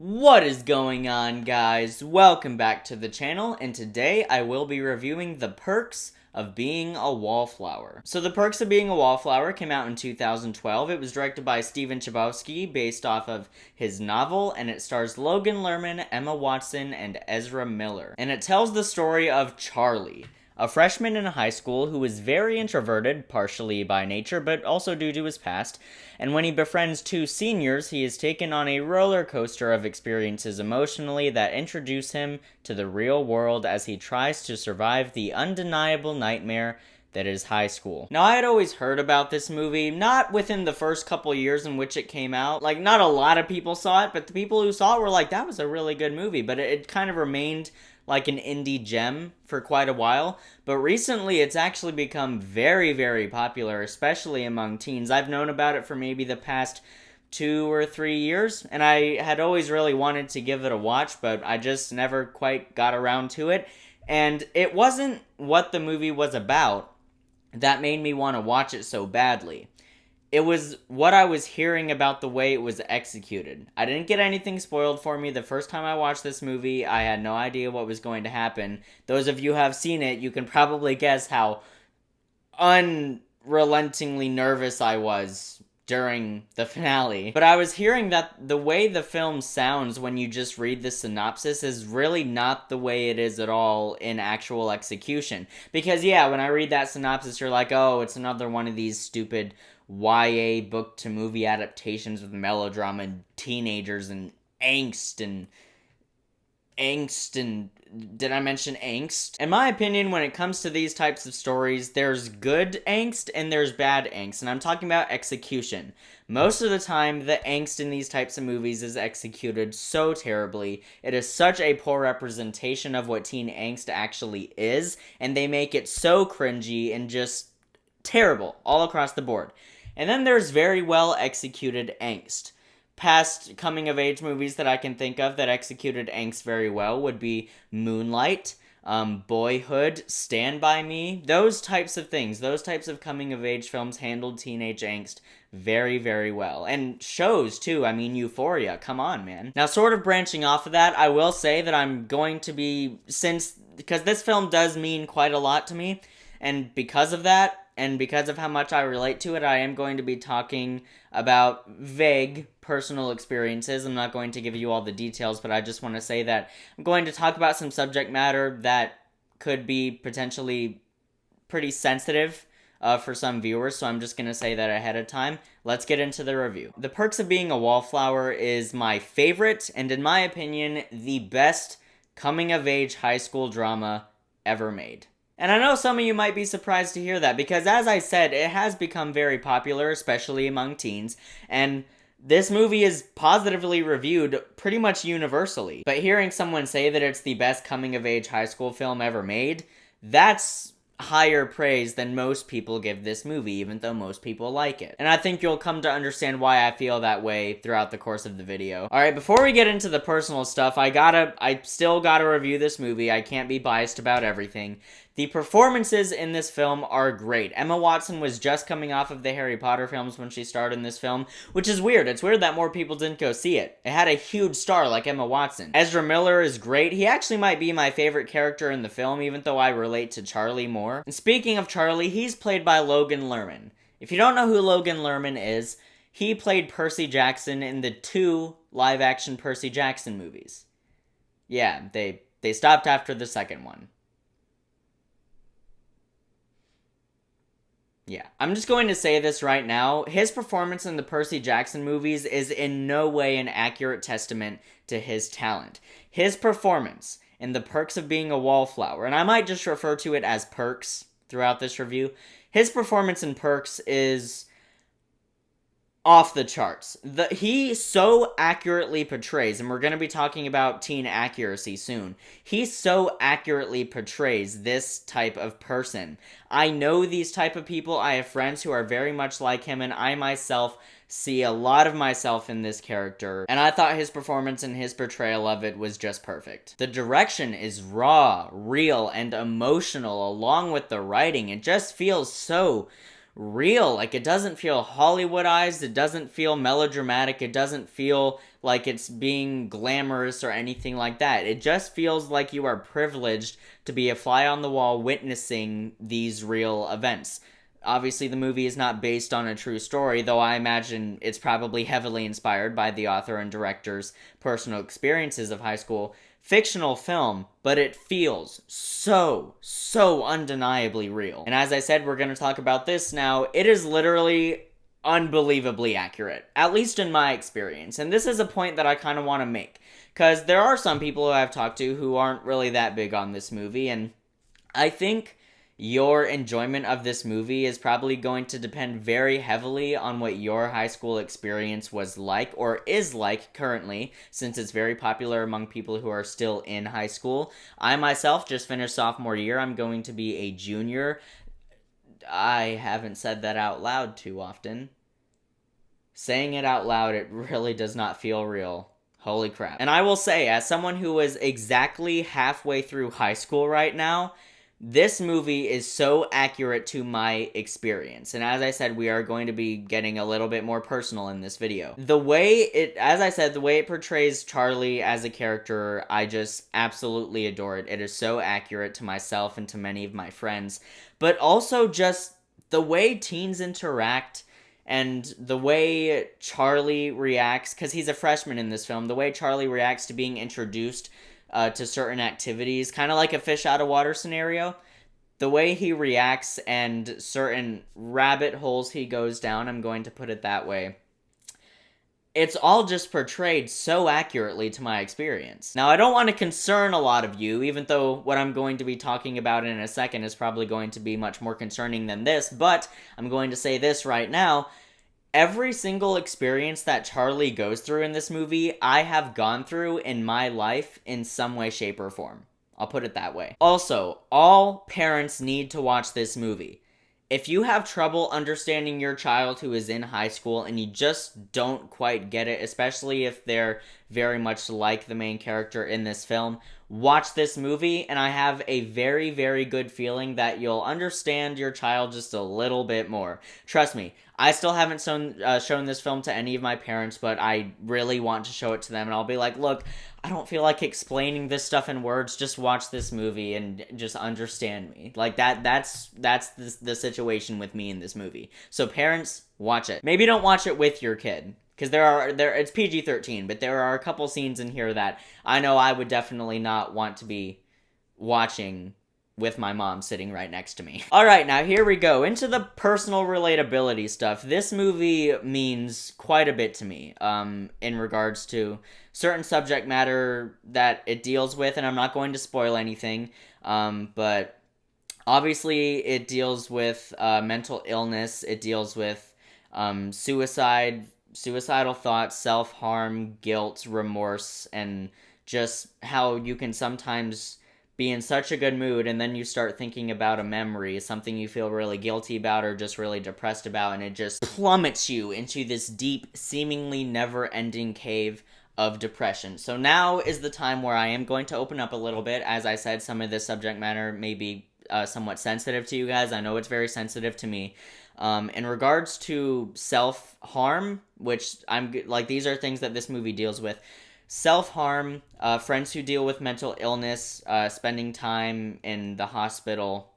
What is going on, guys? Welcome back to the channel, and today I will be reviewing The Perks of Being a Wallflower. So The Perks of Being a Wallflower came out in 2012. It was directed by Steven Chbosky based off of his novel, and it stars Logan Lerman, Emma Watson, and Ezra Miller. And it tells the story of Charlie, a freshman in high school who is very introverted, partially by nature, but also due to his past, and when he befriends two seniors, he is taken on a roller coaster of experiences emotionally that introduce him to the real world as he tries to survive the undeniable nightmare that is high school. Now, I had always heard about this movie, not within the first couple years in which it came out. Like, not a lot of people saw it, but the people who saw it were like, that was a really good movie, but it kind of remained like an indie gem for quite a while, but recently it's actually become very, very popular, especially among teens. I've known about it for maybe the past 2 or 3 years, and I had always really wanted to give it a watch, but I just never quite got around to it, and it wasn't what the movie was about that made me want to watch it so badly. It was what I was hearing about the way it was executed. I didn't get anything spoiled for me. The first time I watched this movie, I had no idea what was going to happen. Those of you who have seen it, you can probably guess how unrelentingly nervous I was during the finale. But I was hearing that the way the film sounds when you just read the synopsis is really not the way it is at all in actual execution. Because yeah, when I read that synopsis, you're like, oh, it's another one of these stupid YA book to movie adaptations with melodrama and teenagers and angst and did I mention angst? In my opinion, when it comes to these types of stories, there's good angst and there's bad angst, and I'm talking about execution. Most of the time, the angst in these types of movies is executed so terribly. It is such a poor representation of what teen angst actually is, and they make it so cringy and just terrible all across the board. And then there's very well executed angst. Past coming-of-age movies that I can think of that executed angst very well would be Moonlight, Boyhood, Stand By Me. Those types of things, those types of coming-of-age films handled teenage angst very, very well. And shows, too. I mean, Euphoria. Come on, man. Now, sort of branching off of that, I will say that I'm going to be, because this film does mean quite a lot to me, and because of that, and because of how much I relate to it, I am going to be talking about vague personal experiences. I'm not going to give you all the details, but I just want to say that I'm going to talk about some subject matter that could be potentially pretty sensitive for some viewers, so I'm just going to say that ahead of time. Let's get into the review. The Perks of Being a Wallflower is my favorite, and in my opinion, the best coming-of-age high school drama ever made. And I know some of you might be surprised to hear that, because as I said, it has become very popular, especially among teens, and this movie is positively reviewed pretty much universally. But hearing someone say that it's the best coming-of-age high school film ever made, that's higher praise than most people give this movie, even though most people like it. And I think you'll come to understand why I feel that way throughout the course of the video. Alright, before we get into the personal stuff, I still gotta review this movie. I can't be biased about everything. The performances in this film are great. Emma Watson was just coming off of the Harry Potter films when she starred in this film, which is weird. It's weird that more people didn't go see it. It had a huge star like Emma Watson. Ezra Miller is great. He actually might be my favorite character in the film, even though I relate to Charlie more. And speaking of Charlie, he's played by Logan Lerman. If you don't know who Logan Lerman is, he played Percy Jackson in the 2 live-action Percy Jackson movies. Yeah, they stopped after the second one. Yeah, I'm just going to say this right now. His performance in the Percy Jackson movies is in no way an accurate testament to his talent. His performance in The Perks of Being a Wallflower, and I might just refer to it as Perks throughout this review, his performance in Perks is off the charts. He so accurately portrays, and we're going to be talking about teen accuracy soon, he so accurately portrays this type of person. I know these type of people. I have friends who are very much like him, and I myself see a lot of myself in this character, and I thought his performance and his portrayal of it was just perfect. The direction is raw, real, and emotional, along with the writing. It just feels so real. Like, it doesn't feel Hollywoodized, it doesn't feel melodramatic, it doesn't feel like it's being glamorous or anything like that. It just feels like you are privileged to be a fly on the wall witnessing these real events. Obviously, the movie is not based on a true story, though I imagine it's probably heavily inspired by the author and director's personal experiences of high school. Fictional film, but it feels so undeniably real. And as I said, we're going to talk about this now. It is literally unbelievably accurate, at least in my experience. And this is a point that I kind of want to make, because there are some people who I've talked to who aren't really that big on this movie, and I think your enjoyment of this movie is probably going to depend very heavily on what your high school experience was like, or is like currently, since it's very popular among people who are still in high school. I myself just finished sophomore year. I'm going to be a junior. I haven't said that out loud too often. Saying it out loud, it really does not feel real. Holy crap. And I will say, as someone who is exactly halfway through high school right now, this movie is so accurate to my experience. And as I said, we are going to be getting a little bit more personal in this video. The way it portrays Charlie as a character, I just absolutely adore it. It is so accurate to myself and to many of my friends. But also just the way teens interact and the way Charlie reacts, because he's a freshman in this film, the way Charlie reacts to being introduced to certain activities, kind of like a fish out of water scenario. The way he reacts and certain rabbit holes he goes down, I'm going to put it that way. It's all just portrayed so accurately to my experience. Now, I don't want to concern a lot of you, even though what I'm going to be talking about in a second is probably going to be much more concerning than this, but I'm going to say this right now. Every single experience that Charlie goes through in this movie, I have gone through in my life in some way, shape, or form. I'll put it that way. Also, all parents need to watch this movie. If you have trouble understanding your child who is in high school and you just don't quite get it, especially if they're very much like the main character in this film, watch this movie, and I have a very, very good feeling that you'll understand your child just a little bit more. Trust me, I still haven't shown this film to any of my parents, but I really want to show it to them, and I'll be like, look, I don't feel like explaining this stuff in words, just watch this movie and just understand me. Like, that's the situation with me in this movie. So parents, watch it. Maybe don't watch it with your kid, because it's PG-13, but there are a couple scenes in here that I know I would definitely not want to be watching with my mom sitting right next to me. Alright, now here we go, into the personal relatability stuff. This movie means quite a bit to me, in regards to certain subject matter that it deals with, and I'm not going to spoil anything, but obviously it deals with mental illness, it deals with suicidal thoughts, self-harm, guilt, remorse, and just how you can sometimes be in such a good mood and then you start thinking about a memory, something you feel really guilty about or just really depressed about, and it just plummets you into this deep, seemingly never-ending cave of depression. So now is the time where I am going to open up a little bit. As I said, some of this subject matter may be somewhat sensitive to you guys. I know it's very sensitive to me. In regards to self-harm, which these are things that this movie deals with. Self-harm, friends who deal with mental illness, spending time in the hospital,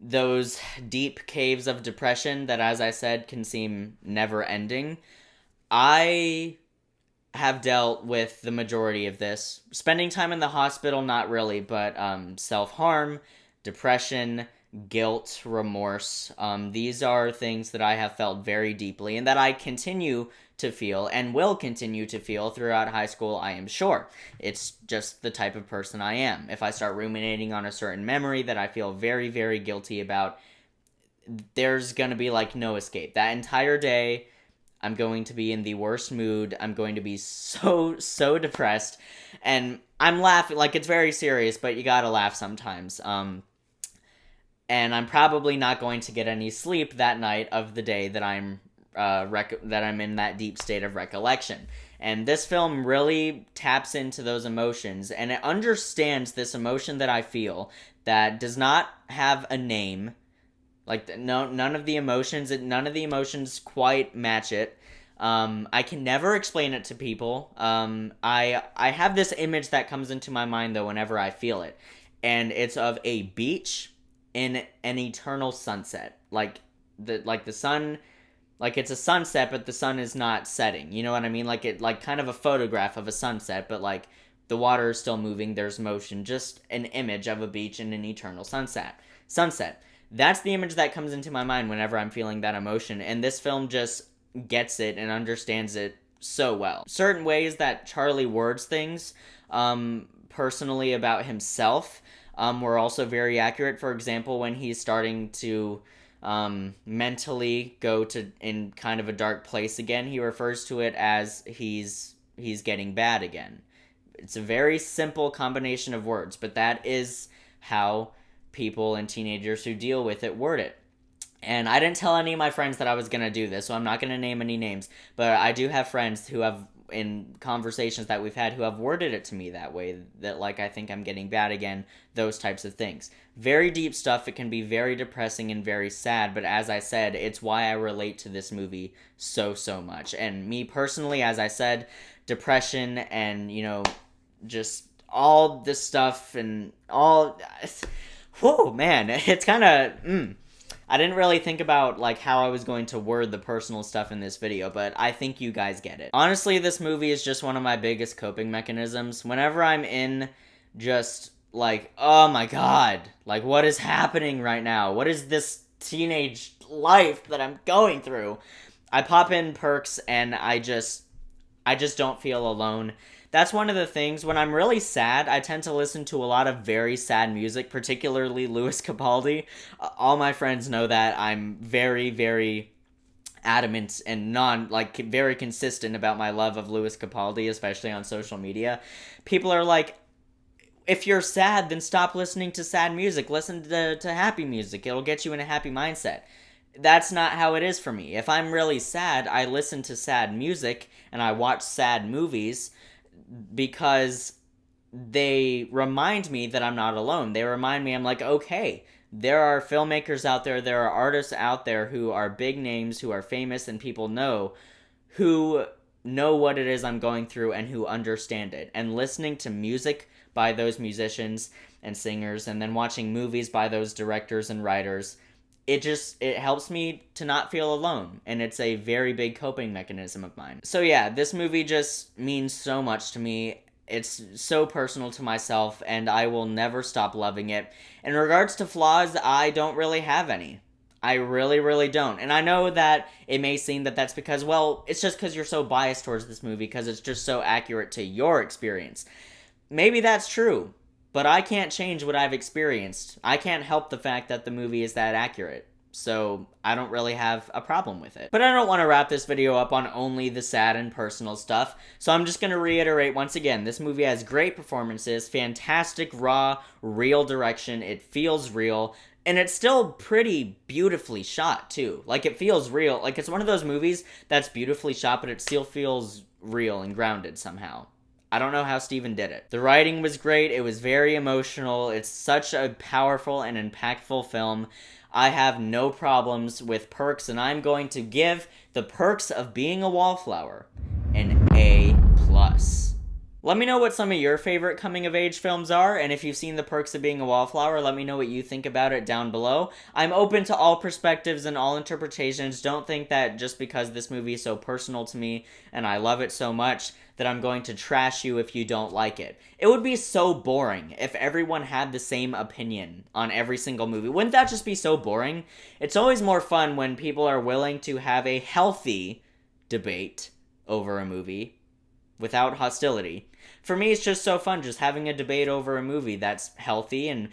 those deep caves of depression that, as I said, can seem never-ending. I have dealt with the majority of this. Spending time in the hospital, not really, but self-harm, depression, guilt, remorse. These are things that I have felt very deeply and that I continue to feel and will continue to feel throughout high school, I am sure. It's just the type of person I am. If I start ruminating on a certain memory that I feel very, very guilty about, there's gonna be no escape. That entire day, I'm going to be in the worst mood. I'm going to be so depressed. And I'm laughing, it's very serious, but you gotta laugh sometimes. And I'm probably not going to get any sleep that night of the day that I'm in that deep state of recollection. And this film really taps into those emotions, and it understands this emotion that I feel that does not have a name. Like, no, none of the emotions quite match it. I can never explain it to people. I have this image that comes into my mind though whenever I feel it, and it's of a beach in an eternal sunset. Like the sun, like it's a sunset, but the sun is not setting. You know what I mean? Like kind of a photograph of a sunset, but like the water is still moving. There's motion. Just an image of a beach in an eternal sunset. That's the image that comes into my mind whenever I'm feeling that emotion, and this film just gets it and understands it so well. Certain ways that Charlie words things, personally about himself, were also very accurate. For example, when he's starting to mentally go to in kind of a dark place again, he refers to it as he's getting bad again. It's a very simple combination of words, but that is how people and teenagers who deal with it word it. And I didn't tell any of my friends that I was going to do this, so I'm not going to name any names. But I do have friends who have, in conversations that we've had, who have worded it to me that way. That, like, I think I'm getting bad again, those types of things. Very deep stuff. It can be very depressing and very sad. But as I said, it's why I relate to this movie so much. And me personally, as I said, depression and, you know, just all this stuff and all... Whoa, man. It's kind of... I didn't really think about, like, how I was going to word the personal stuff in this video, but I think you guys get it. Honestly, this movie is just one of my biggest coping mechanisms. Whenever I'm in just, like, oh my god, like, what is happening right now? What is this teenage life that I'm going through? I pop in Perks, and I just don't feel alone. That's one of the things. When I'm really sad, I tend to listen to a lot of very sad music, particularly Lewis Capaldi. All my friends know that I'm very adamant and very consistent about my love of Lewis Capaldi, especially on social media. People are like, if you're sad, then stop listening to sad music. Listen to happy music. It'll get you in a happy mindset. That's not how it is for me. If I'm really sad, I listen to sad music and I watch sad movies, because they remind me that I'm not alone. They remind me, I'm like, okay, there are filmmakers out there are artists out there who are big names, who are famous and people know, who know what it is I'm going through and who understand it. And listening to music by those musicians and singers, and then watching movies by those directors and writers, it helps me to not feel alone, and it's a very big coping mechanism of mine. So yeah, this movie just means so much to me. It's so personal to myself, and I will never stop loving it. In regards to flaws, I don't really have any. I really don't. And I know that it may seem that that's because, well, it's just because you're so biased towards this movie, because it's just so accurate to your experience. Maybe that's true. But I can't change what I've experienced. I can't help the fact that the movie is that accurate. So I don't really have a problem with it. But I don't want to wrap this video up on only the sad and personal stuff. So I'm just going to reiterate once again, this movie has great performances, fantastic, raw, real direction. It feels real. And it's still pretty beautifully shot, too. Like, it feels real. Like, it's one of those movies that's beautifully shot, but it still feels real and grounded somehow. I don't know how Steven did it. The writing was great. It was very emotional. It's such a powerful and impactful film. I have no problems with Perks, and I'm going to give The Perks of Being a Wallflower an A+. Let me know what some of your favorite coming-of-age films are, and if you've seen The Perks of Being a Wallflower, let me know what you think about it down below. I'm open to all perspectives and all interpretations. Don't think that just because this movie is so personal to me, and I love it so much, that I'm going to trash you if you don't like it. It would be so boring if everyone had the same opinion on every single movie. Wouldn't that just be so boring? It's always more fun when people are willing to have a healthy debate over a movie without hostility. For me, it's just so fun just having a debate over a movie that's healthy and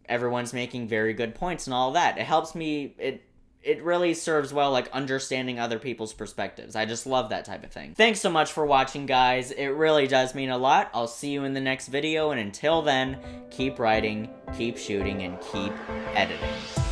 everyone's making very good points and all that. It helps me, it really serves well, like, understanding other people's perspectives. I just love that type of thing. Thanks so much for watching, guys. It really does mean a lot. I'll see you in the next video, and until then, keep writing, keep shooting, and keep editing.